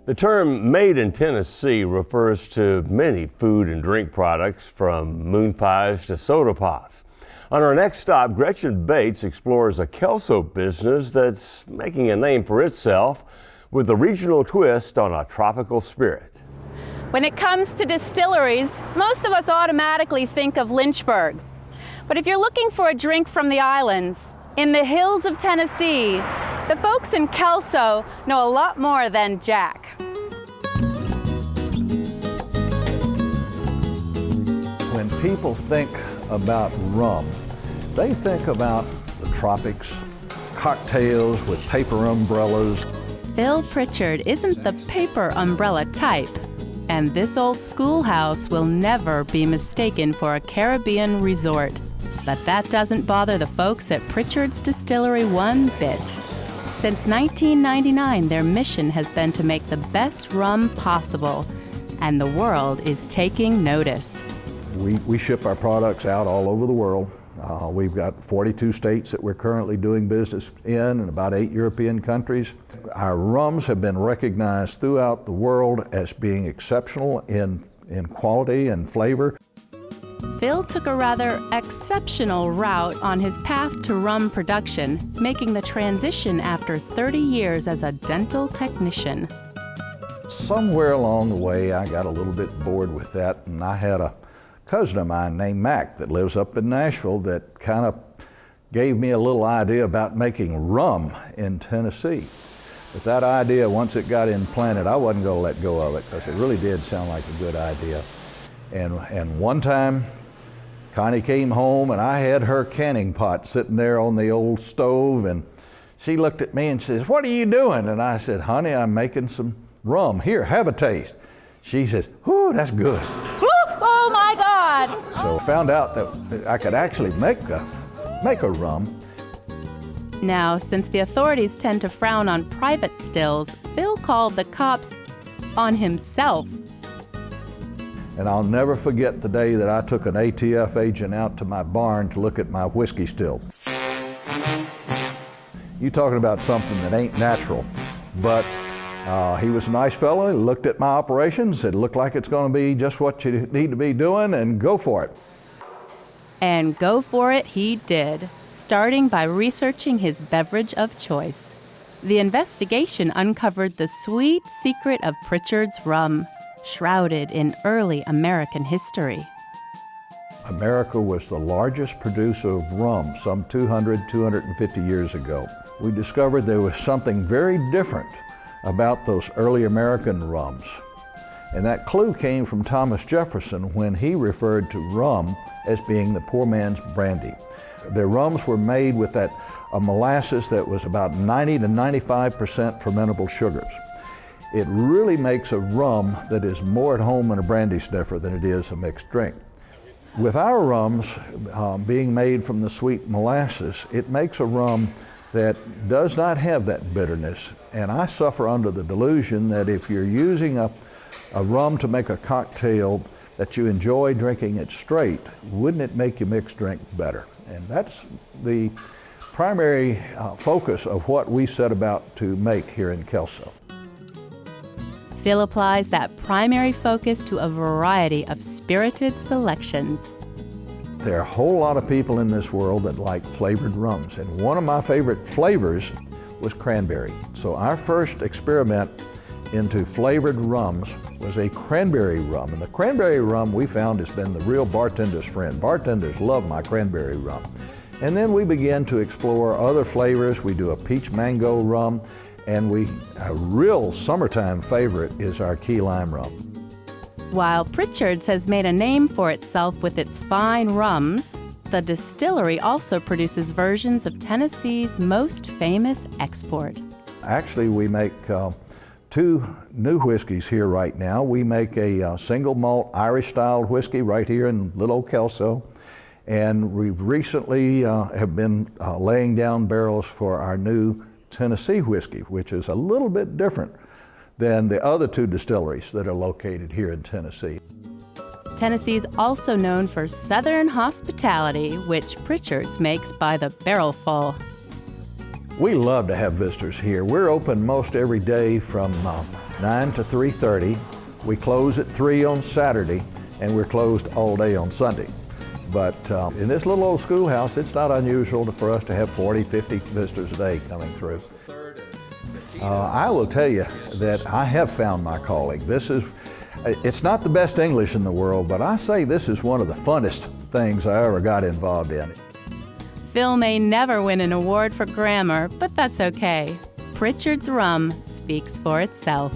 The term made in Tennessee refers to many food and drink products, from moon pies to soda pops. On our next stop, Gretchen Bates explores a Kelso business that's making a name for itself with a regional twist on a tropical spirit. When it comes to distilleries, most of us automatically think of Lynchburg. But if you're looking for a drink from the islands, in the hills of Tennessee, the folks in Kelso know a lot more than Jack. When people think about rum, they think about the tropics, cocktails with paper umbrellas. Phil Pritchard isn't the paper umbrella type, and this old schoolhouse will never be mistaken for a Caribbean resort. But that doesn't bother the folks at Prichards Distillery one bit. Since 1999, their mission has been to make the best rum possible, and the world is taking notice. We ship our products out all over the world. We've got 42 states that we're currently doing business in and about 8 European countries. Our rums have been recognized throughout the world as being exceptional in quality and flavor. Phil took a rather exceptional route on his path to rum production, making the transition after 30 years as a dental technician. Somewhere along the way, I got a little bit bored with that, and I had a cousin of mine named Mac that lives up in Nashville that kind of gave me a little idea about making rum in Tennessee. But that idea, once it got implanted, I wasn't going to let go of it because it really did sound like a good idea. And one time, Connie came home and I had her canning pot sitting there on the old stove, and she looked at me and says, "What are you doing?" And I said, "Honey, I'm making some rum. Here, have a taste." She says, "Whoo, that's good." Oh my God! So I found out that I could actually make a rum. Now, since the authorities tend to frown on private stills, Phil called the cops on himself. And I'll never forget the day that I took an ATF agent out to my barn to look at my whiskey still. You talking about something that ain't natural, but he was a nice fellow. He looked at my operations, said, "Look like it's going to be just what you need to be doing, and go for it." And go for it he did, starting by researching his beverage of choice. The investigation uncovered the sweet secret of Pritchard's rum, shrouded in early American history. America was the largest producer of rum some 250 years ago. We discovered there was something very different about those early American rums. And that clue came from Thomas Jefferson when he referred to rum as being the poor man's brandy. Their rums were made with a molasses that was about 90 to 95% fermentable sugars. It really makes a rum that is more at home in a brandy sniffer than it is a mixed drink. With our rums being made from the sweet molasses, it makes a rum that does not have that bitterness. And I suffer under the delusion that if you're using a rum to make a cocktail that you enjoy drinking it straight, wouldn't it make your mixed drink better? And that's the primary focus of what we set about to make here in Kelso. Phil applies that primary focus to a variety of spirited selections. There are a whole lot of people in this world that like flavored rums, and one of my favorite flavors was cranberry. So our first experiment into flavored rums was a cranberry rum, and the cranberry rum we found has been the real bartender's friend. Bartenders love my cranberry rum. And then we began to explore other flavors. We do a peach mango rum, and a real summertime favorite is our key lime rum. While Pritchard's has made a name for itself with its fine rums, the distillery also produces versions of Tennessee's most famous export. Actually, we make two new whiskeys here right now. We make a single malt Irish-styled whiskey right here in Little Kelso, and we recently have been laying down barrels for our new Tennessee whiskey, which is a little bit different than the other two distilleries that are located here in Tennessee. Tennessee's also known for Southern hospitality, which Pritchard's makes by the barrelful. We love to have visitors here. We're open most every day from 9 to 3:30. We close at 3 on Saturday, and we're closed all day on Sunday. But in this little old schoolhouse, it's not unusual for us to have 40, 50 visitors a day coming through. I will tell you that I have found my calling. It's not the best English in the world, but I say this is one of the funnest things I ever got involved in. Phil may never win an award for grammar, but that's okay. Prichards rum speaks for itself.